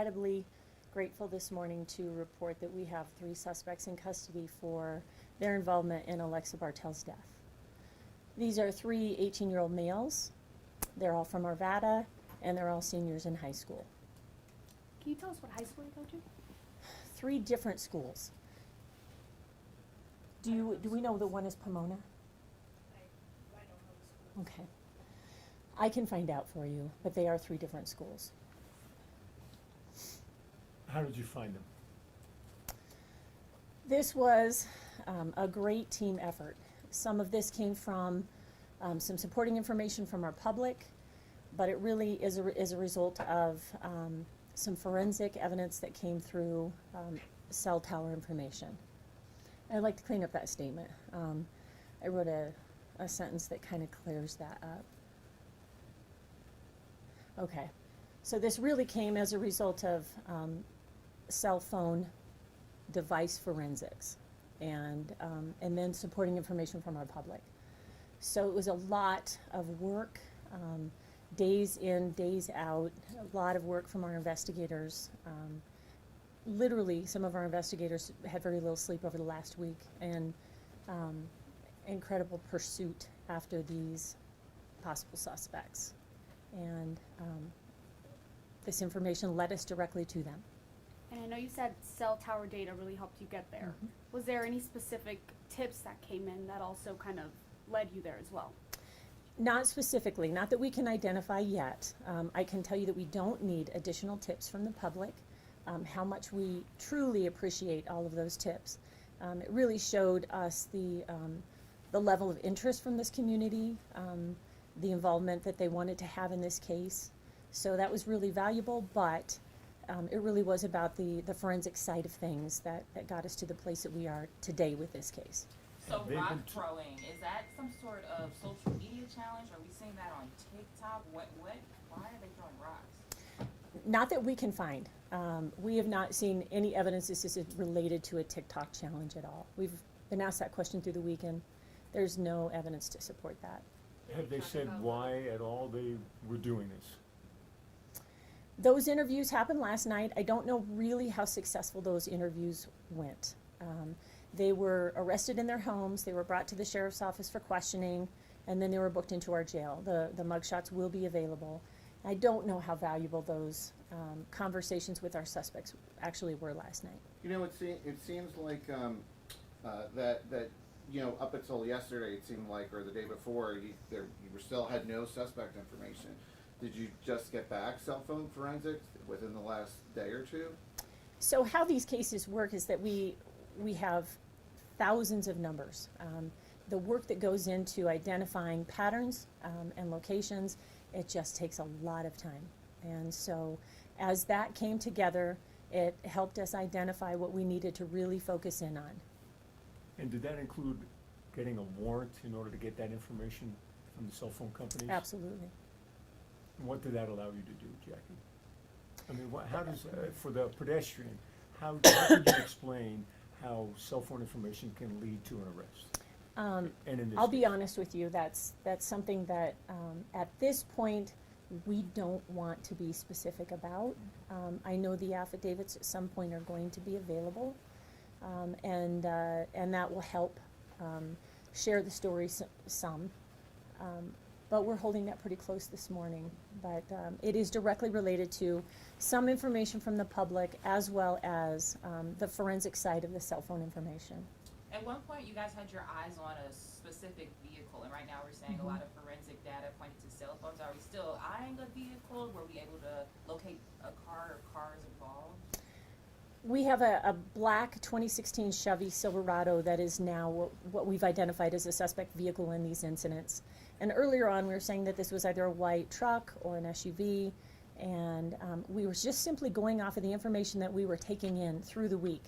Incredibly grateful this morning to report that we have 3 suspects in custody for their involvement in Alexa Bartel's death. These are 3 18-year-old males. They're all from Arvada, and they're all seniors in high school. Can you tell us what high school you go to? 3 different schools. Do we know the one is Pomona? I don't know the school. Okay. I can find out for you, but they are 3 different schools. How did you find them? This was a great team effort. Some of this came from some supporting information from our public, but it really is a result of some forensic evidence that came through cell tower information. I'd like to clean up that statement. I wrote a sentence that kind of clears that up. Okay, so this really came as a result of cell phone device forensics and then supporting information from our public. So it was a lot of work, days in, days out, a lot of work from our investigators. Literally, some of our investigators had very little sleep over the last week, and incredible pursuit after these possible suspects. And this information led us directly to them. And I know you said cell tower data really helped you get there. Mhm. Was there any specific tips that came in that also kind of led you there as well? Not specifically, not that we can identify yet. I can tell you that we don't need additional tips from the public, how much we truly appreciate all of those tips. It really showed us the level of interest from this community, the involvement that they wanted to have in this case. So that was really valuable, but it really was about the forensic side of things that got us to the place that we are today with this case. So rock throwing, is that some sort of social media challenge? Are we seeing that on TikTok? Why are they throwing rocks? Not that we can find. We have not seen any evidence this is related to a TikTok challenge at all. We've been asked that question through the week, and there's no evidence to support that. Have they said why at all they were doing this? Those interviews happened last night. I don't know really how successful those interviews went. They were arrested in their homes, they were brought to the sheriff's office for questioning, and then they were booked into our jail. The mugshots will be available. I don't know how valuable those conversations with our suspects actually were last night. You know, it seems like that you know, up until yesterday, it seemed like, or the day before, you still had no suspect information. Did you just get back cell phone forensics within the last day or two? So how these cases work is that we have thousands of numbers. The work that goes into identifying patterns and locations, it just takes a lot of time. And so as that came together, it helped us identify what we needed to really focus in on. And did that include getting a warrant in order to get that information from the cell phone companies? Absolutely. And what did that allow you to do, Jackie? I mean, how does, for the pedestrian, how could you explain how cell phone information can lead to an arrest? And in this I'll be case? honest with you, that's something that at this point we don't want to be specific about. I know the affidavits at some point are going to be available, and that will help share the story some. But we're holding that pretty close this morning. But it is directly related to some information from the public as well as the forensic side of the cell phone information. At one point, you guys had your eyes on a specific vehicle, and right now we're seeing a lot of forensic data pointing to cell phones. Are we still eyeing a vehicle? Were we able to locate a car or cars involved? We have a black 2016 Chevy Silverado that is now what we've identified as a suspect vehicle in these incidents. And earlier on, we were saying that this was either a white truck or an SUV, and we were just simply going off of the information that we were taking in through the week.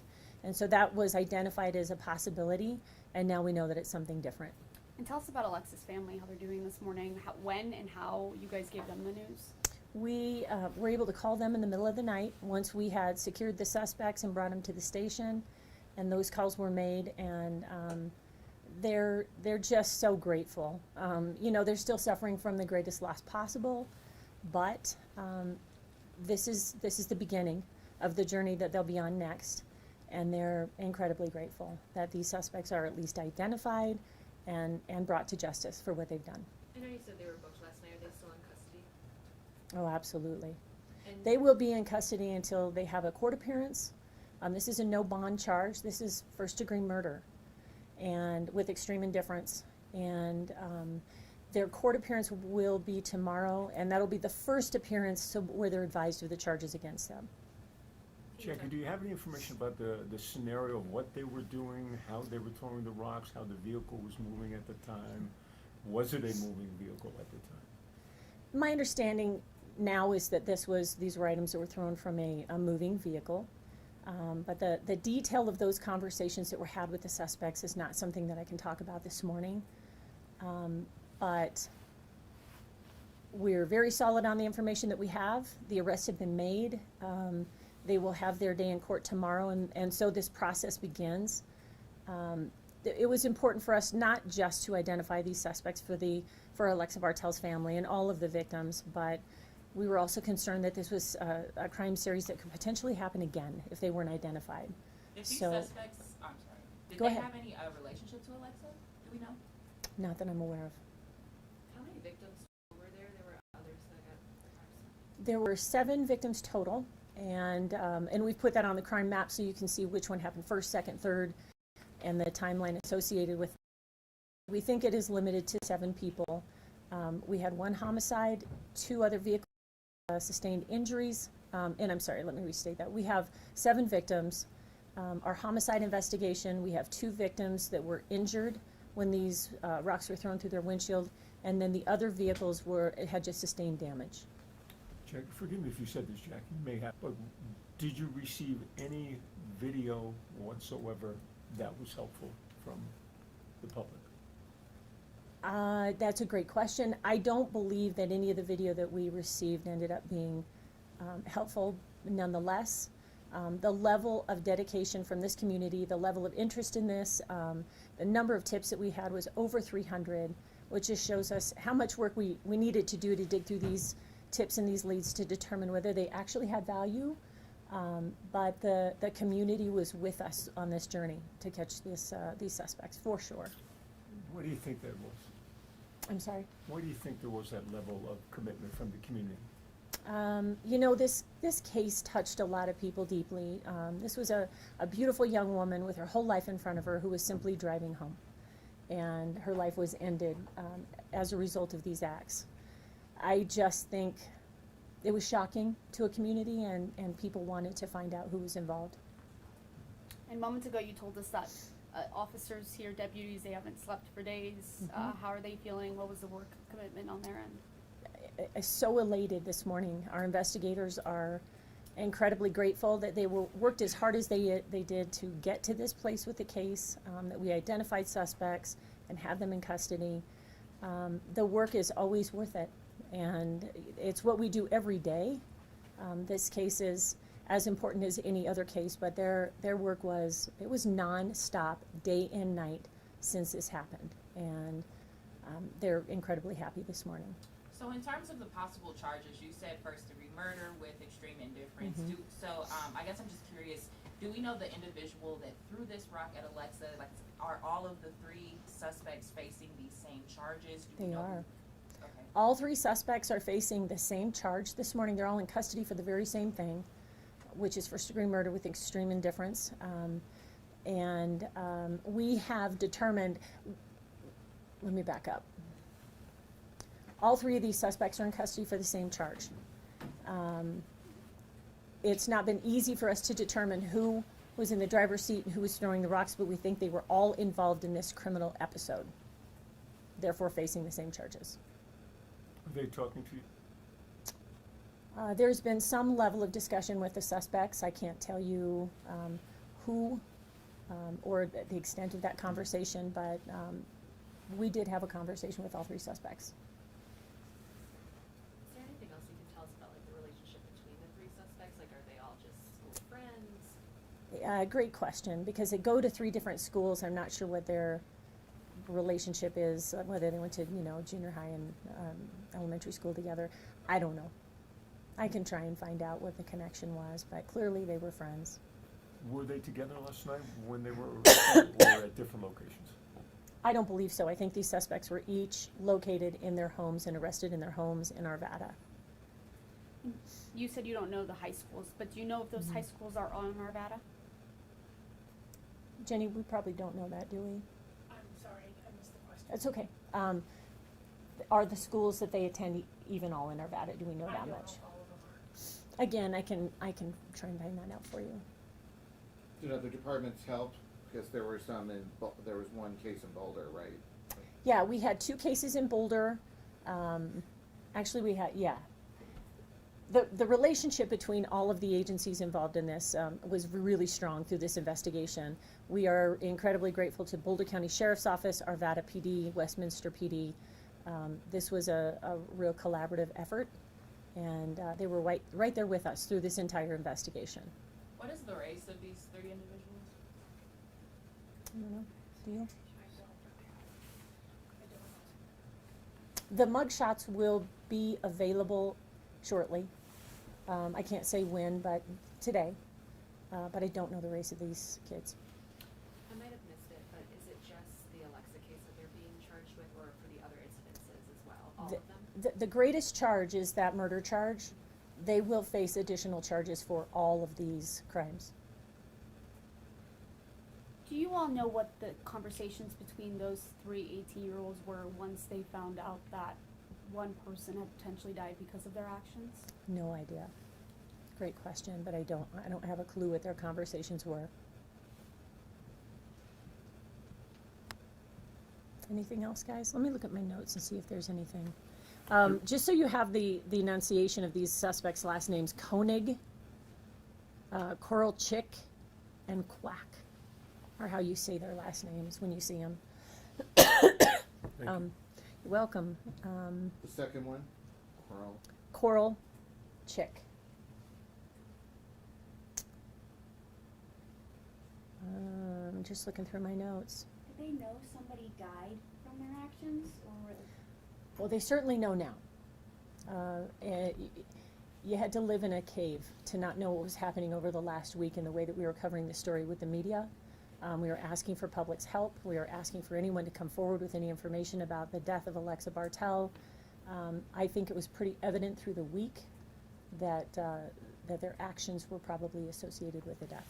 And so that was identified as a possibility, and now we know that it's something different. And tell us about Alexa's family, how they're doing this morning, when and how you guys gave them the news. We were able to call them in the middle of the night once we had secured the suspects and brought them to the station, and those calls were made, and they're just so grateful. You know, they're still suffering from the greatest loss possible, but this is the beginning of the journey that they'll be on next, and they're incredibly grateful that these suspects are at least identified and brought to justice for what they've done. I know you said they were booked last night. Are they still in custody? Oh, absolutely. And They will be in custody until they have a court appearance. This is a no bond charge. This is first-degree murder, and with extreme indifference. And their court appearance will be tomorrow, and that'll be the first appearance where they're advised of the charges against them. Jackie, do you have any information about the scenario of what they were doing, how they were throwing the rocks, how the vehicle was moving at the time? Was it a moving vehicle at the time? My understanding now is that these were items that were thrown from a moving vehicle. But the detail of those conversations that were had with the suspects is not something that I can talk about this morning. But we're very solid on the information that we have. The arrests have been made. They will have their day in court tomorrow, and so this process begins. It was important for us not just to identify these suspects for Alexa Bartel's family and all of the victims, but we were also concerned that this was a crime series that could potentially happen again if they weren't identified. If these So- suspects, I'm sorry, did Go they ahead. have any relationship to Alexa? Do we know? Not that I'm aware of. how many victims were there? There were others that got arrested. There were 7 victims total, and we've put that on the crime map so you can see which one happened first, second, third, and the timeline associated with. We think it is limited to 7 people. We had 1 homicide, 2 other vehicles sustained injuries, and I'm sorry, let me restate that. We have 7 victims. Our homicide investigation, we have 2 victims that were injured when these rocks were thrown through their windshield, and then the other vehicles had just sustained damage. Jackie, forgive me if you said this, Jackie, you may have, but did you receive any video whatsoever that was helpful from the public? That's a great question. I don't believe that any of the video that we received ended up being helpful nonetheless. The level of dedication from this community, the level of interest in this, the number of tips that we had was over 300, which just shows us how much work we needed to do to dig through these tips and these leads to determine whether they actually had value. But the community was with us on this journey to catch these suspects, for sure. What do you think that was? I'm sorry? Why do you think there was that level of commitment from the community? You know, this case touched a lot of people deeply. This was a beautiful young woman with her whole life in front of her who was simply driving home. And her life was ended as a result of these acts. I just think it was shocking to a community, and people wanted to find out who was involved. And moments ago, you told us that officers here, deputies, they haven't slept for days. How are they feeling? What was the work commitment on their end? So elated this morning. Our investigators are incredibly grateful that they worked as hard as they did to get to this place with the case, that we identified suspects and have them in custody. The work is always worth it, and it's what we do every day. This case is as important as any other case, but their work was non-stop, day and night, since this happened, and they're incredibly happy this morning. So in terms of the possible charges, you said first-degree murder with extreme indifference. I guess I'm just curious, do we know the individual that threw this rock at Alexa? Like, are all of the 3 suspects facing these same charges? Do we They know are. Okay. All 3 suspects are facing the same charge this morning. They're all in custody for the very same thing, which is first-degree murder with extreme indifference. We have determined, let me back up. All 3 of these suspects are in custody for the same charge. It's not been easy for us to determine who was in the driver's seat and who was throwing the rocks, but we think they were all involved in this criminal episode, therefore facing the same charges. Are they talking to you? There's been some level of discussion with the suspects. I can't tell you who or the extent of that conversation, but we did have a conversation with all 3 suspects. Is there anything else you can tell us about like the relationship between the 3 suspects? Like, are they all just school friends? Great question, because they go to 3 different schools. I'm not sure what their relationship is, whether they went to junior high and elementary school together. I don't know. I can try and find out what the connection was, but clearly they were friends. Were they together last night when they were arrested or at different locations? I don't believe so. I think these suspects were each located in their homes and arrested in their homes in Arvada. You said you don't know the high schools, but do you know if those high schools are on Arvada? Jenny, we probably don't know that, do we? I'm sorry, I missed the question. That's okay. Are the schools that they attend even all in Arvada? Do we know I that don't know much? if all of them are. Again, I can try and find that out for you. Did other departments help? Because there were some in, there was one case in Boulder, right? Yeah, we had 2 cases in Boulder. Actually, we had, yeah. The relationship between all of the agencies involved in this was really strong through this investigation. We are incredibly grateful to Boulder County Sheriff's Office, Arvada PD, Westminster PD. This was a real collaborative effort, and they were right there with us through this entire investigation. What is the race of these 3 individuals? I don't know. Do you? I don't know. The mugshots will be available shortly. I can't say when, but today. But I don't know the race of these kids. I might have missed it, but is it just the Alexa case that they're being charged with, or for the other incidences as well? All of them? The greatest charge is that murder charge. They will face additional charges for all of these crimes. Do you all know what the conversations between those 3 18-year-olds were once they found out that one person had potentially died because of their actions? No idea. Great question, but I don't have a clue what their conversations were. Anything else, guys? Let me look at my notes and see if there's anything. Just so you have the enunciation of these suspects' last names: Koenig, Korolchik, and Quack are how you say their last names when you see them. Thank you. You're welcome. The second one, Coral Chick. I'm just looking through my notes. Did they know somebody died from their actions, or? Well, they certainly know now. You had to live in a cave to not know what was happening over the last week in the way that we were covering the story with the media. We were asking for public's help. We were asking for anyone to come forward with any information about the death of Alexa Bartel. I think it was pretty evident through the week that their actions were probably associated with the death.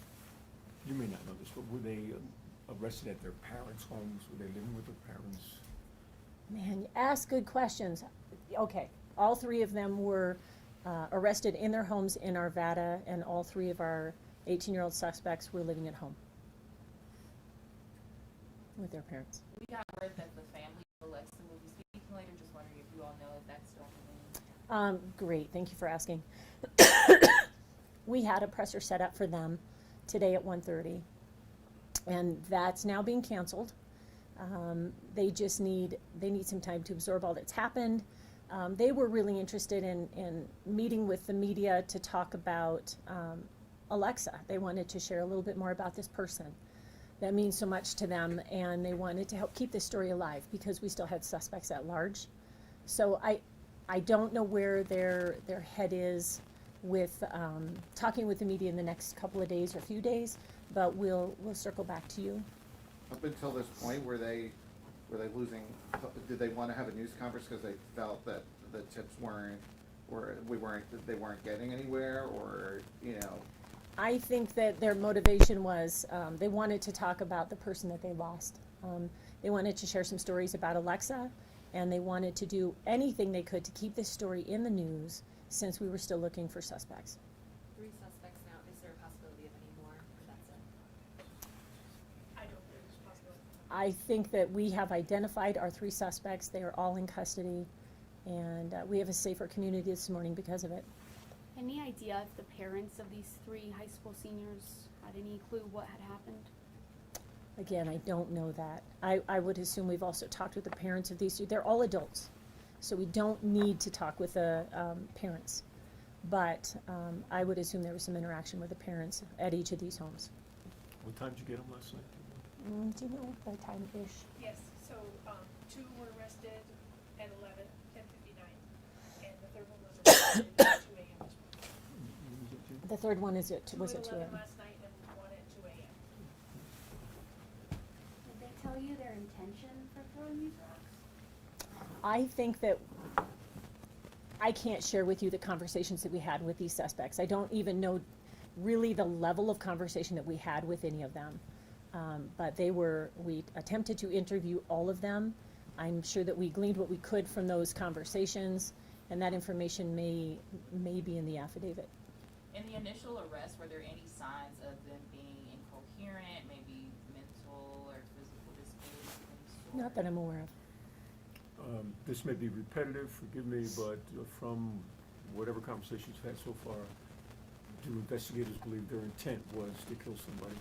You may not know this, but were they arrested at their parents' homes? Were they living with their parents? Man, you ask good questions. Okay, all 3 of them were arrested in their homes in Arvada, and all 3 of our 18-year-old suspects were living at home with their parents. We got word that the family of Alexa will be speaking later. Just wondering if you all know if that's still happening. Great, thank you for asking. We had a presser set up for them today at 1:30, and that's now being canceled. They just need some time to absorb all that's happened. They were really interested in meeting with the media to talk about Alexa. They wanted to share a little bit more about this person that means so much to them, and they wanted to help keep this story alive because we still had suspects at large. So I don't know where their head is with talking with the media in the next couple of days or few days, but we'll circle back to you. Up until this point, were they losing? Did they want to have a news conference because they felt that the tips they weren't getting anywhere, or I think that their motivation was they wanted to talk about the person that they lost. They wanted to share some stories about Alexa, and they wanted to do anything they could to keep this story in the news since we were still looking for suspects. 3 suspects now. Is there a possibility of any more, or that's it? I don't think it's possible. I think that we have identified our 3 suspects. They are all in custody, and we have a safer community this morning because of it. Any idea if the parents of these 3 high school seniors had any clue what had happened? Again, I don't know that. I would assume we've also talked with the parents of these 2. They're all adults, so we don't need to talk with the parents. But I would assume there was some interaction with the parents at each of these homes. What time did you get them last night? Do you know the time-ish? Yes, so, 2 were arrested at 11, 10:59, and the third one was arrested at 2 a.m. this The third one is at, Two was at at 2 11 a.m. last night and one at 2 a.m. Did they tell you their intention for throwing these rocks? I think that I can't share with you the conversations that we had with these suspects. I don't even know really the level of conversation that we had with any of them. But we attempted to interview all of them. I'm sure that we gleaned what we could from those conversations, and that information may be in the affidavit. In the initial arrest, were there any signs of them being incoherent, maybe mental or physical disabilities of any sort? Not that I'm aware of. This may be repetitive, forgive me, but from whatever conversations you've had so far, do investigators believe their intent was to kill somebody?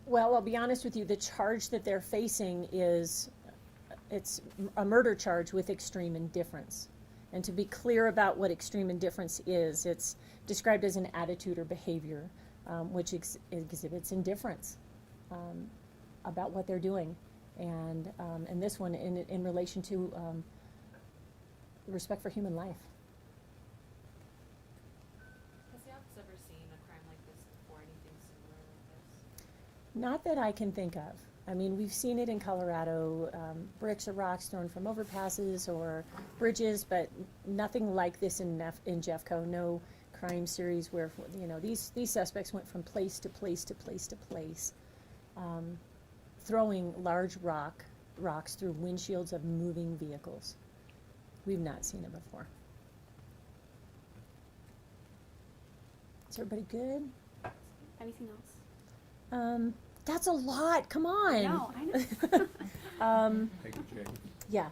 Well, I'll be honest with you, the charge that they're facing it's a murder charge with extreme indifference. And to be clear about what extreme indifference is, it's described as an attitude or behavior which exhibits indifference about what they're doing. And this one in relation to respect for human life. Has the office ever seen a crime like this before, anything similar like this? Not that I can think of. I mean, we've seen it in Colorado, bricks or rocks thrown from overpasses or bridges, but nothing like this in Jeffco. No crime series where, you know, these suspects went from place to place to place to place, throwing large rocks through windshields of moving vehicles. We've not seen it before. Is everybody good? Anything else? That's a lot. Come on. I know. Thank you, Jackie. Yeah,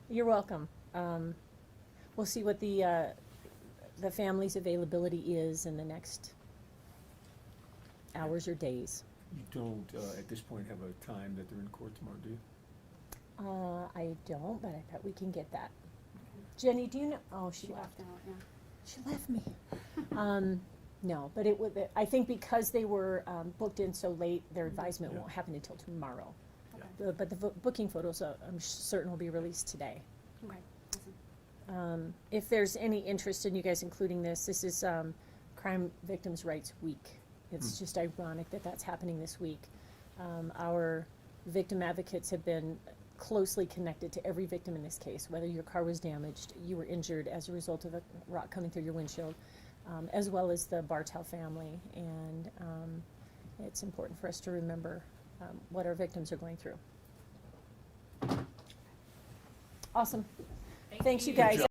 you're welcome. We'll see what the family's availability is in the next hours or days. You don't, at this point, have a time that they're in court tomorrow, do you? I don't, but I bet we can get that. Jenny, do you know? Oh, she left. out, yeah. She left me. No, but it would. I think because they were booked in so late, their advisement Yeah. won't happen until tomorrow. Okay. But the booking photos, I'm certain, will be released today. Okay. Awesome. If there's any interest in you guys including this is Crime Victims' Rights Week. It's just ironic that that's happening this week. Our victim advocates have been closely connected to every victim in this case, whether your car was damaged, you were injured as a result of a rock coming through your windshield, as well as the Bartel family. And it's important for us to remember what our victims are going through. Awesome. Thanks, you guys.